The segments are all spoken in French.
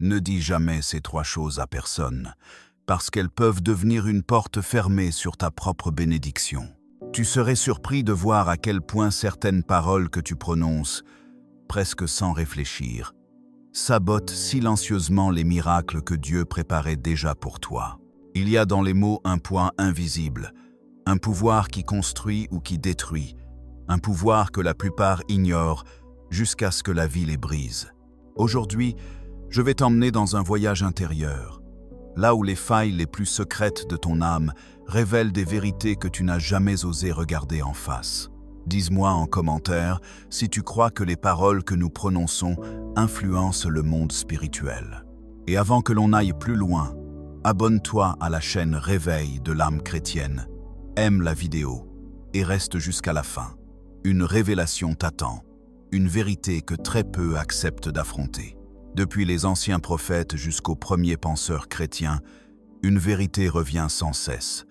Ne dis jamais ces trois choses à personne, parce qu'elles peuvent devenir une porte fermée sur ta propre bénédiction. Tu serais surpris de voir à quel point certaines paroles que tu prononces, presque sans réfléchir, sabotent silencieusement les miracles que Dieu préparait déjà pour toi. Il y a dans les mots un poids invisible, un pouvoir qui construit ou qui détruit, un pouvoir que la plupart ignorent jusqu'à ce que la vie les brise. Aujourd'hui, je vais t'emmener dans un voyage intérieur, là où les failles les plus secrètes de ton âme révèlent des vérités que tu n'as jamais osé regarder en face. Dis-moi en commentaire si tu crois que les paroles que nous prononçons influencent le monde spirituel. Et avant que l'on aille plus loin, abonne-toi à la chaîne Réveil de l'âme chrétienne, aime la vidéo et reste jusqu'à la fin. Une révélation t'attend, une vérité que très peu acceptent d'affronter. Depuis les anciens prophètes jusqu'aux premiers penseurs chrétiens, une vérité revient sans cesse.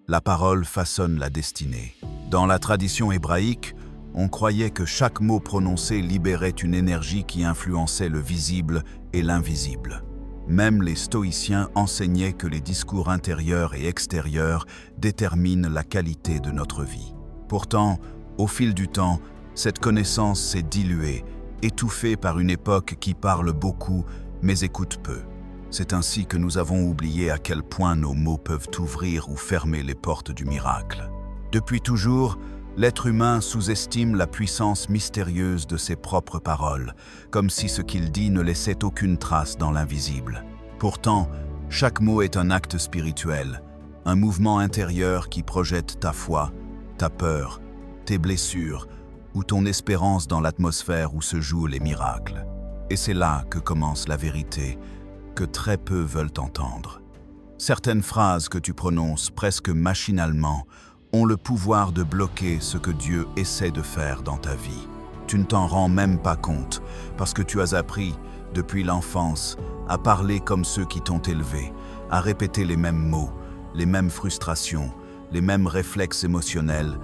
La parole façonne la destinée. Dans la tradition hébraïque, on croyait que chaque mot prononcé libérait une énergie qui influençait le visible et l'invisible. Même les stoïciens enseignaient que les discours intérieurs et extérieurs déterminent la qualité de notre vie. Pourtant, au fil du temps, cette connaissance s'est diluée, étouffée par une époque qui parle beaucoup mais écoute peu. C'est ainsi que nous avons oublié à quel point nos mots peuvent ouvrir ou fermer les portes du miracle. Depuis toujours, l'être humain sous-estime la puissance mystérieuse de ses propres paroles, comme si ce qu'il dit ne laissait aucune trace dans l'invisible. Pourtant, chaque mot est un acte spirituel, un mouvement intérieur qui projette ta foi, ta peur, tes blessures ou ton espérance dans l'atmosphère où se jouent les miracles. Et c'est là que commence la vérité, que très peu veulent entendre. Certaines phrases que tu prononces presque machinalement ont le pouvoir de bloquer ce que Dieu essaie de faire dans ta vie. Tu ne t'en rends même pas compte, parce que tu as appris, depuis l'enfance, à parler comme ceux qui t'ont élevé, à répéter les mêmes mots, les mêmes frustrations, les mêmes réflexes émotionnels,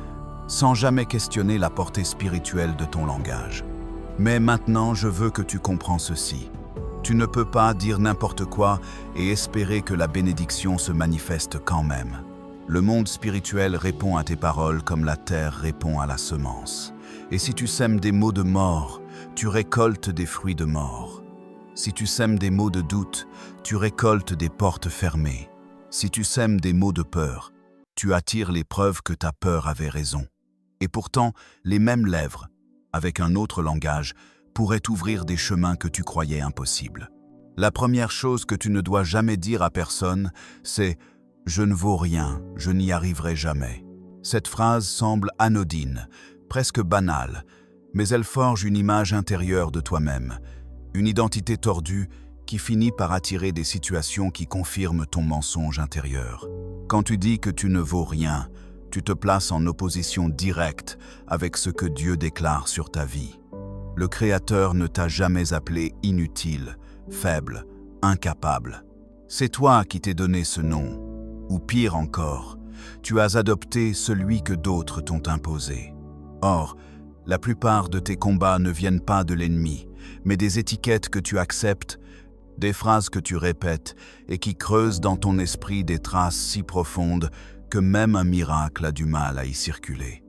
sans jamais questionner la portée spirituelle de ton langage. Mais maintenant, je veux que tu comprennes ceci. Tu ne peux pas dire n'importe quoi et espérer que la bénédiction se manifeste quand même. Le monde spirituel répond à tes paroles comme la terre répond à la semence. Et si tu sèmes des mots de mort, tu récoltes des fruits de mort. Si tu sèmes des mots de doute, tu récoltes des portes fermées. Si tu sèmes des mots de peur, tu attires les preuves que ta peur avait raison. Et pourtant, les mêmes lèvres, avec un autre langage, pourraient ouvrir des chemins que tu croyais impossibles. La première chose que tu ne dois jamais dire à personne, c'est « Je ne vaux rien, je n'y arriverai jamais ». Cette phrase semble anodine, presque banale, mais elle forge une image intérieure de toi-même, une identité tordue qui finit par attirer des situations qui confirment ton mensonge intérieur. Quand tu dis que tu ne vaux rien, tu te places en opposition directe avec ce que Dieu déclare sur ta vie. Le Créateur ne t'a jamais appelé inutile, faible, incapable. C'est toi qui t'es donné ce nom. Ou pire encore, tu as adopté celui que d'autres t'ont imposé. Or, la plupart de tes combats ne viennent pas de l'ennemi, mais des étiquettes que tu acceptes, des phrases que tu répètes et qui creusent dans ton esprit des traces si profondes que même un miracle a du mal à y circuler.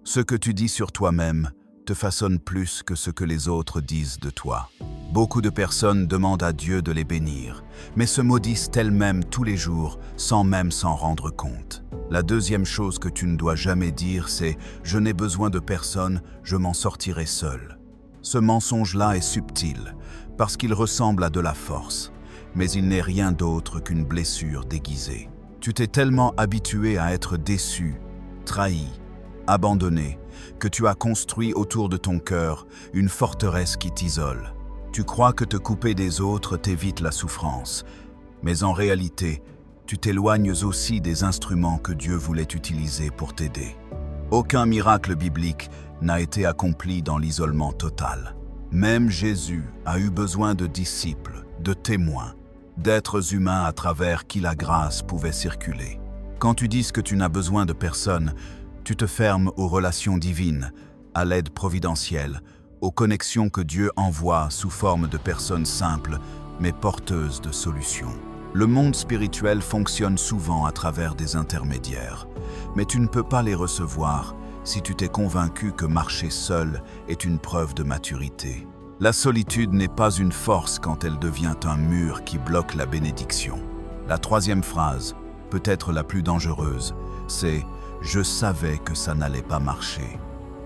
Ce que tu dis sur toi-même te façonne plus que ce que les autres disent de toi. Beaucoup de personnes demandent à Dieu de les bénir, mais se maudissent elles-mêmes tous les jours sans même s'en rendre compte. La deuxième chose que tu ne dois jamais dire, c'est « Je n'ai besoin de personne, je m'en sortirai seul ». Ce mensonge-là est subtil, parce qu'il ressemble à de la force, mais il n'est rien d'autre qu'une blessure déguisée. Tu t'es tellement habitué à être déçu, trahi, abandonné, que tu as construit autour de ton cœur une forteresse qui t'isole. Tu crois que te couper des autres t'évite la souffrance, mais en réalité, tu t'éloignes aussi des instruments que Dieu voulait utiliser pour t'aider. Aucun miracle biblique n'a été accompli dans l'isolement total. Même Jésus a eu besoin de disciples, de témoins, d'êtres humains à travers qui la grâce pouvait circuler. Quand tu dis que tu n'as besoin de personne, tu te fermes aux relations divines, à l'aide providentielle, aux connexions que Dieu envoie sous forme de personnes simples, mais porteuse de solutions. Le monde spirituel fonctionne souvent à travers des intermédiaires, mais tu ne peux pas les recevoir si tu t'es convaincu que marcher seul est une preuve de maturité. La solitude n'est pas une force quand elle devient un mur qui bloque la bénédiction. La troisième phrase, peut-être la plus dangereuse, c'est « Je savais que ça n'allait pas marcher ».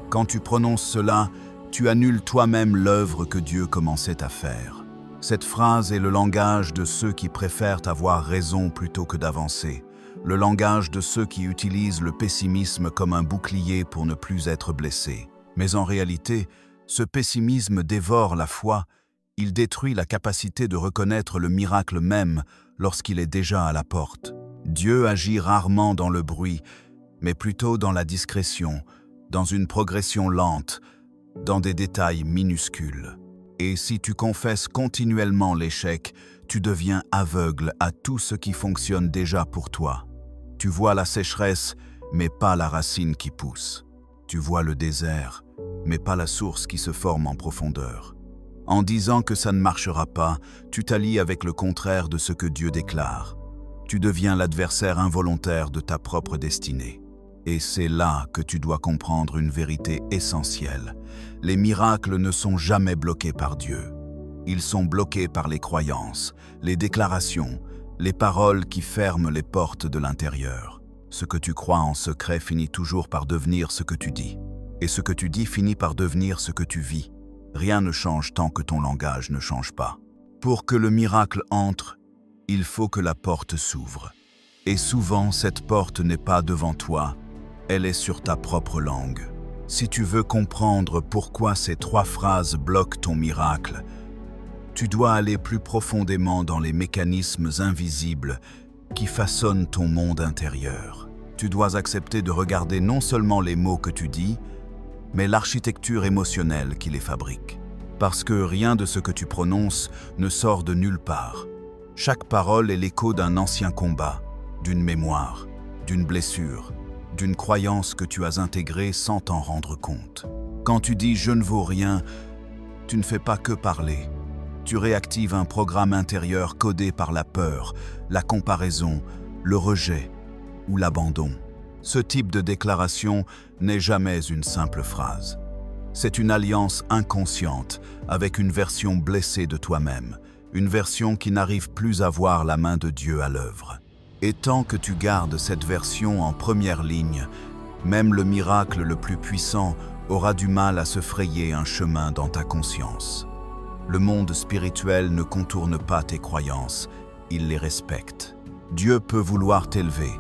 Quand tu prononces cela, tu annules toi-même l'œuvre que Dieu commençait à faire. Cette phrase est le langage de ceux qui préfèrent avoir raison plutôt que d'avancer, le langage de ceux qui utilisent le pessimisme comme un bouclier pour ne plus être blessés. Mais en réalité, ce pessimisme dévore la foi, il détruit la capacité de reconnaître le miracle même lorsqu'il est déjà à la porte. Dieu agit rarement dans le bruit, mais plutôt dans la discrétion, dans une progression lente, dans des détails minuscules. Et si tu confesses continuellement l'échec, tu deviens aveugle à tout ce qui fonctionne déjà pour toi. Tu vois la sécheresse, mais pas la racine qui pousse. Tu vois le désert, mais pas la source qui se forme en profondeur. En disant que ça ne marchera pas, tu t'allies avec le contraire de ce que Dieu déclare. Tu deviens l'adversaire involontaire de ta propre destinée. Et c'est là que tu dois comprendre une vérité essentielle. Les miracles ne sont jamais bloqués par Dieu. Ils sont bloqués par les croyances, les déclarations, les paroles qui ferment les portes de l'intérieur. Ce que tu crois en secret finit toujours par devenir ce que tu dis. Et ce que tu dis finit par devenir ce que tu vis. Rien ne change tant que ton langage ne change pas. Pour que le miracle entre, il faut que la porte s'ouvre. Et souvent, cette porte n'est pas devant toi, elle est sur ta propre langue. Si tu veux comprendre pourquoi ces 3 phrases bloquent ton miracle, tu dois aller plus profondément dans les mécanismes invisibles qui façonnent ton monde intérieur. Tu dois accepter de regarder non seulement les mots que tu dis, mais l'architecture émotionnelle qui les fabrique. Parce que rien de ce que tu prononces ne sort de nulle part. Chaque parole est l'écho d'un ancien combat, d'une mémoire, d'une blessure, d'une croyance que tu as intégrée sans t'en rendre compte. Quand tu dis « je ne vaux rien », tu ne fais pas que parler. Tu réactives un programme intérieur codé par la peur, la comparaison, le rejet ou l'abandon. Ce type de déclaration n'est jamais une simple phrase. C'est une alliance inconsciente avec une version blessée de toi-même, une version qui n'arrive plus à voir la main de Dieu à l'œuvre. Et tant que tu gardes cette version en première ligne, même le miracle le plus puissant aura du mal à se frayer un chemin dans ta conscience. Le monde spirituel ne contourne pas tes croyances, il les respecte. Dieu peut vouloir t'élever,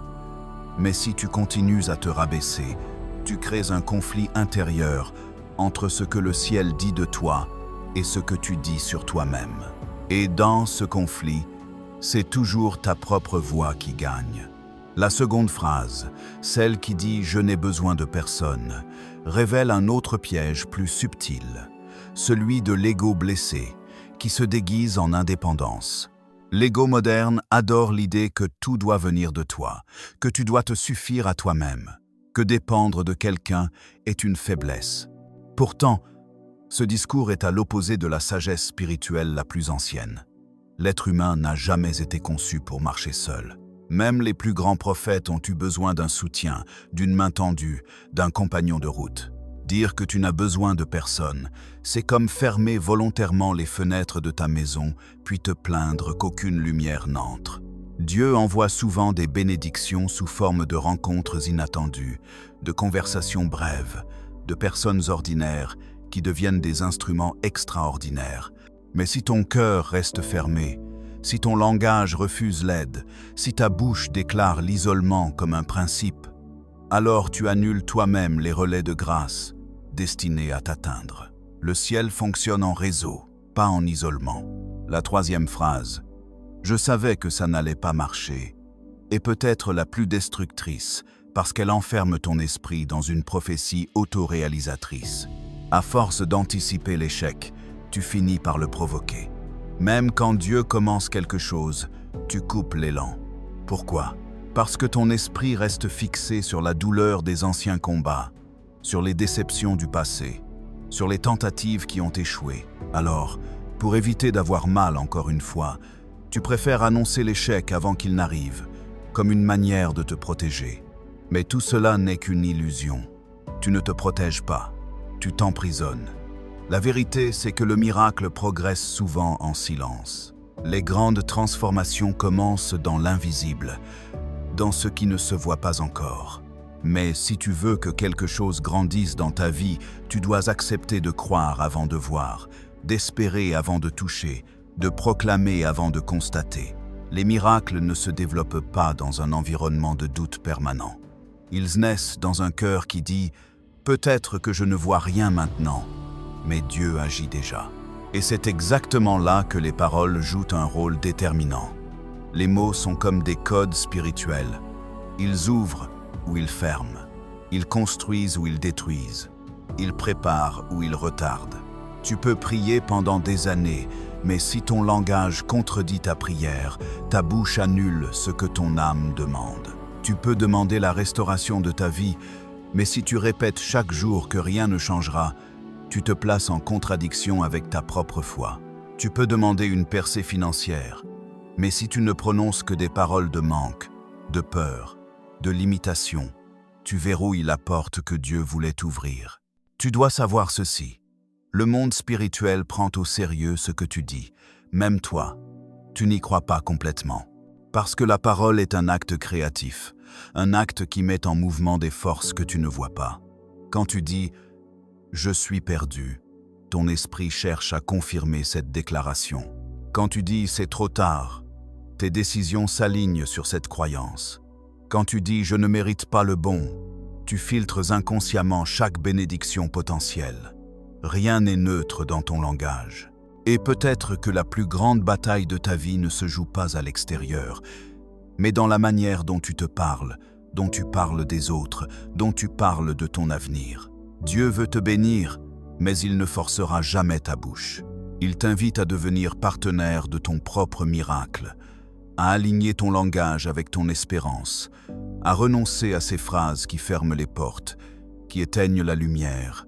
mais si tu continues à te rabaisser, tu crées un conflit intérieur entre ce que le ciel dit de toi et ce que tu dis sur toi-même. Et dans ce conflit, c'est toujours ta propre voix qui gagne. La seconde phrase, celle qui dit « je n'ai besoin de personne », révèle un autre piège plus subtil, celui de l'ego blessé, qui se déguise en indépendance. L'ego moderne adore l'idée que tout doit venir de toi, que tu dois te suffire à toi-même, que dépendre de quelqu'un est une faiblesse. Pourtant, ce discours est à l'opposé de la sagesse spirituelle la plus ancienne. L'être humain n'a jamais été conçu pour marcher seul. Même les plus grands prophètes ont eu besoin d'un soutien, d'une main tendue, d'un compagnon de route. Dire que tu n'as besoin de personne, c'est comme fermer volontairement les fenêtres de ta maison, puis te plaindre qu'aucune lumière n'entre. Dieu envoie souvent des bénédictions sous forme de rencontres inattendues, de conversations brèves, de personnes ordinaires qui deviennent des instruments extraordinaires. Mais si ton cœur reste fermé, si ton langage refuse l'aide, si ta bouche déclare l'isolement comme un principe, alors tu annules toi-même les relais de grâce destinés à t'atteindre. Le ciel fonctionne en réseau, pas en isolement. La troisième phrase, « Je savais que ça n'allait pas marcher », est peut-être la plus destructrice parce qu'elle enferme ton esprit dans une prophétie autoréalisatrice. À force d'anticiper l'échec, tu finis par le provoquer. Même quand Dieu commence quelque chose, tu coupes l'élan. Pourquoi? Parce que ton esprit reste fixé sur la douleur des anciens combats, sur les déceptions du passé, sur les tentatives qui ont échoué. Alors, Pour éviter d'avoir mal encore une fois, tu préfères annoncer l'échec avant qu'il n'arrive, comme une manière de te protéger. Mais tout cela n'est qu'une illusion. Tu ne te protèges pas, tu t'emprisonnes. La vérité, c'est que le miracle progresse souvent en silence. Les grandes transformations commencent dans l'invisible, dans ce qui ne se voit pas encore. Mais si tu veux que quelque chose grandisse dans ta vie, tu dois accepter de croire avant de voir, d'espérer avant de toucher, de proclamer avant de constater. Les miracles ne se développent pas dans un environnement de doute permanent. Ils naissent dans un cœur qui dit « Peut-être que je ne vois rien maintenant, mais Dieu agit déjà ». Et c'est exactement là que les paroles jouent un rôle déterminant. Les mots sont comme des codes spirituels. Ils ouvrent ou ils ferment. Ils construisent ou ils détruisent. Ils préparent ou ils retardent. Tu peux prier pendant des années, mais si ton langage contredit ta prière, ta bouche annule ce que ton âme demande. Tu peux demander la restauration de ta vie, mais si tu répètes chaque jour que rien ne changera, tu te places en contradiction avec ta propre foi. Tu peux demander une percée financière, mais si tu ne prononces que des paroles de manque, de peur, de limitation, tu verrouilles la porte que Dieu voulait ouvrir. Tu dois savoir ceci. Le monde spirituel prend au sérieux ce que tu dis. Même toi, tu n'y crois pas complètement. Parce que la parole est un acte créatif, un acte qui met en mouvement des forces que tu ne vois pas. Quand tu dis « Je suis perdu », ton esprit cherche à confirmer cette déclaration. Quand tu dis « C'est trop tard », tes décisions s'alignent sur cette croyance. Quand tu dis « Je ne mérite pas le bon », tu filtres inconsciemment chaque bénédiction potentielle. Rien n'est neutre dans ton langage. Et peut-être que la plus grande bataille de ta vie ne se joue pas à l'extérieur, mais dans la manière dont tu te parles, dont tu parles des autres, dont tu parles de ton avenir. Dieu veut te bénir, mais il ne forcera jamais ta bouche. Il t'invite à devenir partenaire de ton propre miracle, à aligner ton langage avec ton espérance, à renoncer à ces phrases qui ferment les portes, qui éteignent la lumière,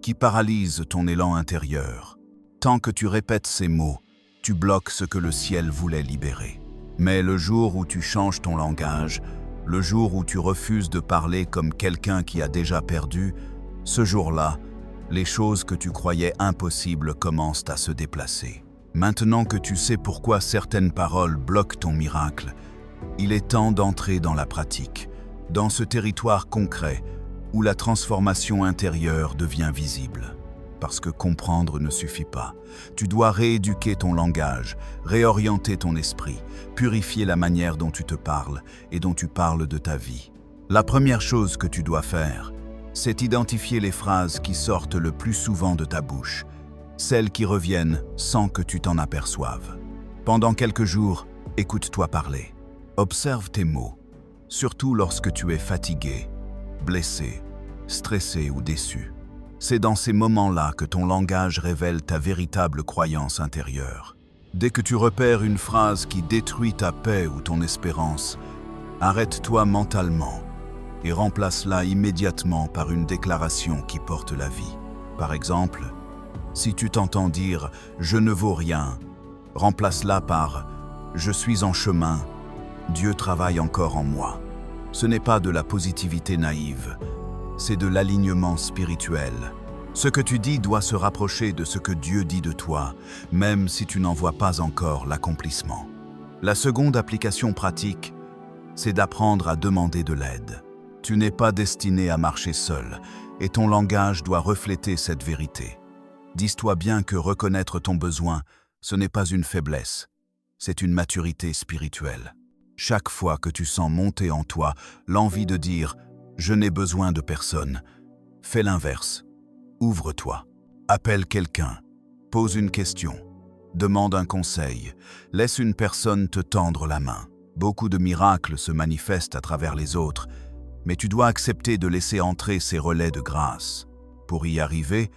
qui paralysent ton élan intérieur. Tant que tu répètes ces mots, tu bloques ce que le ciel voulait libérer. Mais le jour où tu changes ton langage, le jour où tu refuses de parler comme quelqu'un qui a déjà perdu, ce jour-là, les choses que tu croyais impossibles commencent à se déplacer. Maintenant que tu sais pourquoi certaines paroles bloquent ton miracle, il est temps d'entrer dans la pratique, dans ce territoire concret où la transformation intérieure devient visible. Parce que comprendre ne suffit pas. Tu dois rééduquer ton langage, réorienter ton esprit, purifier la manière dont tu te parles et dont tu parles de ta vie. La première chose que tu dois faire, c'est identifier les phrases qui sortent le plus souvent de ta bouche, celles qui reviennent sans que tu t'en aperçoives. Pendant quelques jours, écoute-toi parler. Observe tes mots, surtout lorsque tu es fatigué, blessé, stressé ou déçu. C'est dans ces moments-là que ton langage révèle ta véritable croyance intérieure. Dès que tu repères une phrase qui détruit ta paix ou ton espérance, arrête-toi mentalement et remplace-la immédiatement par une déclaration qui porte la vie. Par exemple, si tu t'entends dire « je ne vaux rien », remplace-la par « je suis en chemin, Dieu travaille encore en moi ». Ce n'est pas de la positivité naïve, c'est de l'alignement spirituel. Ce que tu dis doit se rapprocher de ce que Dieu dit de toi, même si tu n'en vois pas encore l'accomplissement. La seconde application pratique, c'est d'apprendre à demander de l'aide. Tu n'es pas destiné à marcher seul, et ton langage doit refléter cette vérité. Dis-toi bien que reconnaître ton besoin, ce n'est pas une faiblesse, c'est une maturité spirituelle. Chaque fois que tu sens monter en toi l'envie de dire « je n'ai besoin de personne », fais l'inverse. Ouvre-toi, appelle quelqu'un, pose une question, demande un conseil, laisse une personne te tendre la main. Beaucoup de miracles se manifestent à travers les autres, mais tu dois accepter de laisser entrer ces relais de grâce. Pour y arriver,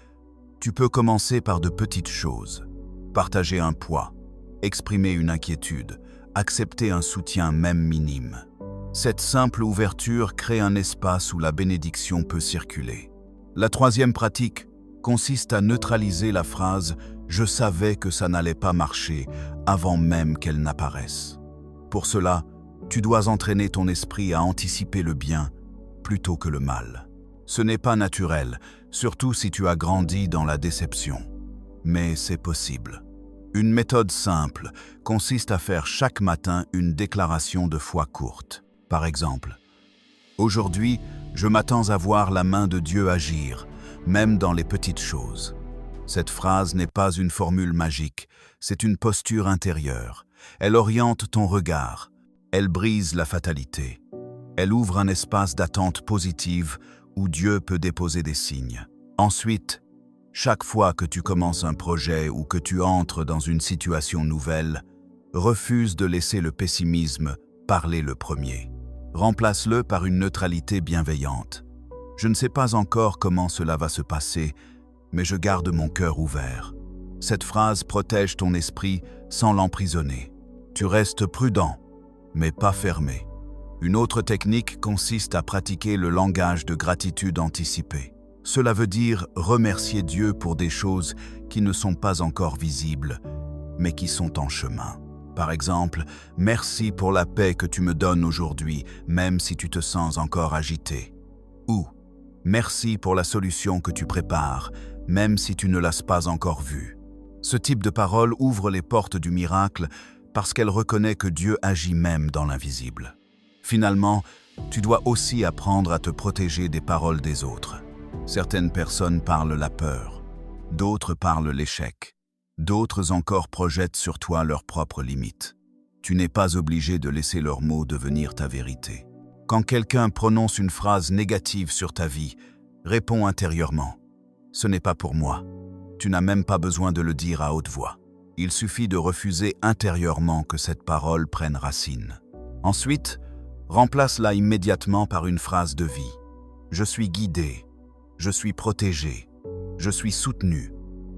tu peux commencer par de petites choses. Partager un poids, exprimer une inquiétude, accepter un soutien même minime. Cette simple ouverture crée un espace où la bénédiction peut circuler. La troisième pratique consiste à neutraliser la phrase « Je savais que ça n'allait pas marcher avant même qu'elle n'apparaisse. Pour cela, tu dois entraîner ton esprit à anticiper le bien plutôt que le mal. Ce n'est pas naturel, surtout si tu as grandi dans la déception. Mais c'est possible. Une méthode simple consiste à faire chaque matin une déclaration de foi courte. Par exemple, « Aujourd'hui, je m'attends à voir la main de Dieu agir, même dans les petites choses. » Cette phrase n'est pas une formule magique, c'est une posture intérieure. Elle oriente ton regard, elle brise la fatalité. Elle ouvre un espace d'attente positive où Dieu peut déposer des signes. Ensuite, chaque fois que tu commences un projet ou que tu entres dans une situation nouvelle, refuse de laisser le pessimisme parler le premier. Remplace-le par une neutralité bienveillante. Je ne sais pas encore comment cela va se passer, mais je garde mon cœur ouvert. Cette phrase protège ton esprit sans l'emprisonner. Tu restes prudent, mais pas fermé. Une autre technique consiste à pratiquer le langage de gratitude anticipée. Cela veut dire remercier Dieu pour des choses qui ne sont pas encore visibles, mais qui sont en chemin. Par exemple, merci pour la paix que tu me donnes aujourd'hui, même si tu te sens encore agité. Ou, merci pour la solution que tu prépares, même si tu ne l'as pas encore vue. Ce type de parole ouvre les portes du miracle parce qu'elle reconnaît que Dieu agit même dans l'invisible. Finalement, tu dois aussi apprendre à te protéger des paroles des autres. Certaines personnes parlent la peur, d'autres parlent l'échec, d'autres encore projettent sur toi leurs propres limites. Tu n'es pas obligé de laisser leurs mots devenir ta vérité. Quand quelqu'un prononce une phrase négative sur ta vie, réponds intérieurement. Ce n'est pas pour moi. Tu n'as même pas besoin de le dire à haute voix. Il suffit de refuser intérieurement que cette parole prenne racine. Ensuite, remplace-la immédiatement par une phrase de vie. Je suis guidé. Je suis protégé, je suis soutenu.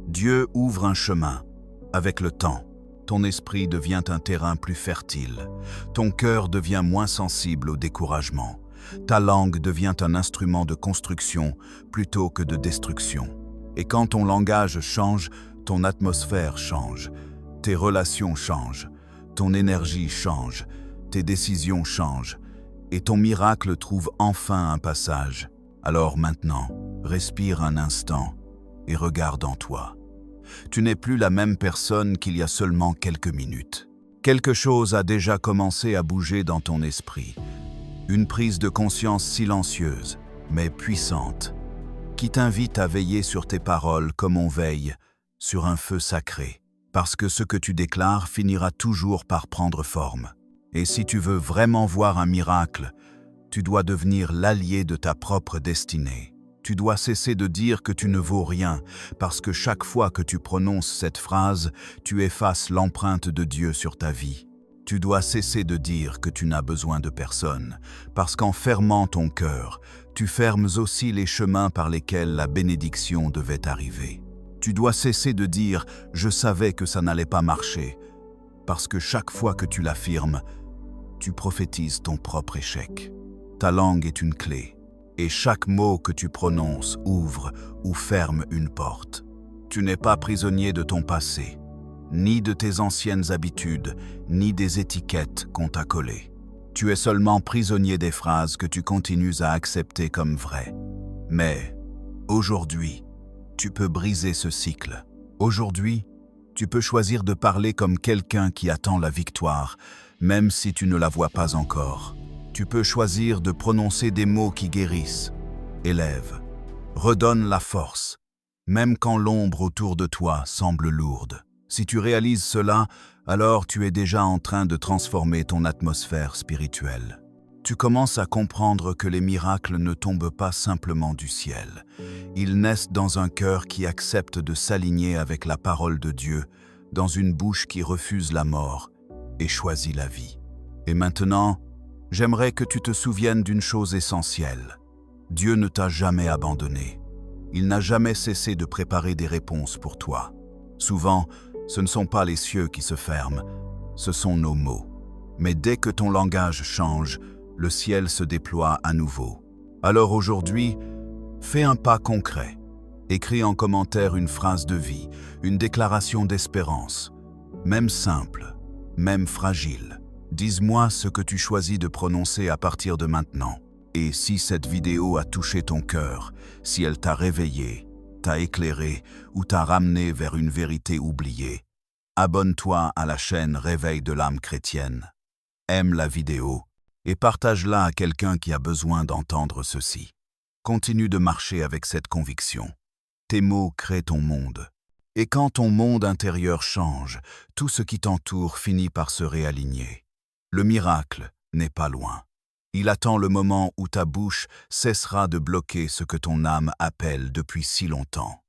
Dieu ouvre un chemin. Avec le temps, ton esprit devient un terrain plus fertile. Ton cœur devient moins sensible au découragement. Ta langue devient un instrument de construction plutôt que de destruction. Et quand ton langage change, ton atmosphère change. Tes relations changent. Ton énergie change. Tes décisions changent. Et ton miracle trouve enfin un passage. Alors maintenant, respire un instant et regarde en toi. Tu n'es plus la même personne qu'il y a seulement quelques minutes. Quelque chose a déjà commencé à bouger dans ton esprit. Une prise de conscience silencieuse, mais puissante, qui t'invite à veiller sur tes paroles comme on veille sur un feu sacré. Parce que ce que tu déclares finira toujours par prendre forme. Et si tu veux vraiment voir un miracle, tu dois devenir l'allié de ta propre destinée. Tu dois cesser de dire que tu ne vaux rien, parce que chaque fois que tu prononces cette phrase, tu effaces l'empreinte de Dieu sur ta vie. Tu dois cesser de dire que tu n'as besoin de personne, parce qu'en fermant ton cœur, tu fermes aussi les chemins par lesquels la bénédiction devait arriver. Tu dois cesser de dire « je savais que ça n'allait pas marcher », parce que chaque fois que tu l'affirmes, tu prophétises ton propre échec. Ta langue est une clé, et chaque mot que tu prononces ouvre ou ferme une porte. Tu n'es pas prisonnier de ton passé, ni de tes anciennes habitudes, ni des étiquettes qu'on t'a collées. Tu es seulement prisonnier des phrases que tu continues à accepter comme vraies. Mais, aujourd'hui, tu peux briser ce cycle. Aujourd'hui, tu peux choisir de parler comme quelqu'un qui attend la victoire, même si tu ne la vois pas encore. Tu peux choisir de prononcer des mots qui guérissent, élèvent, redonnent la force, même quand l'ombre autour de toi semble lourde. Si tu réalises cela, alors tu es déjà en train de transformer ton atmosphère spirituelle. Tu commences à comprendre que les miracles ne tombent pas simplement du ciel. Ils naissent dans un cœur qui accepte de s'aligner avec la parole de Dieu, dans une bouche qui refuse la mort et choisit la vie. Et maintenant, j'aimerais que tu te souviennes d'une chose essentielle. Dieu ne t'a jamais abandonné. Il n'a jamais cessé de préparer des réponses pour toi. Souvent, ce ne sont pas les cieux qui se ferment, ce sont nos mots. Mais dès que ton langage change, le ciel se déploie à nouveau. Alors aujourd'hui, fais un pas concret. Écris en commentaire une phrase de vie, une déclaration d'espérance. Même simple, même fragile. Dis-moi ce que tu choisis de prononcer à partir de maintenant. Et si cette vidéo a touché ton cœur, si elle t'a réveillé, t'a éclairé ou t'a ramené vers une vérité oubliée, abonne-toi à la chaîne Réveil de l'âme chrétienne. Aime la vidéo et partage-la à quelqu'un qui a besoin d'entendre ceci. Continue de marcher avec cette conviction. Tes mots créent ton monde. Et quand ton monde intérieur change, tout ce qui t'entoure finit par se réaligner. Le miracle n'est pas loin. Il attend le moment où ta bouche cessera de bloquer ce que ton âme appelle depuis si longtemps.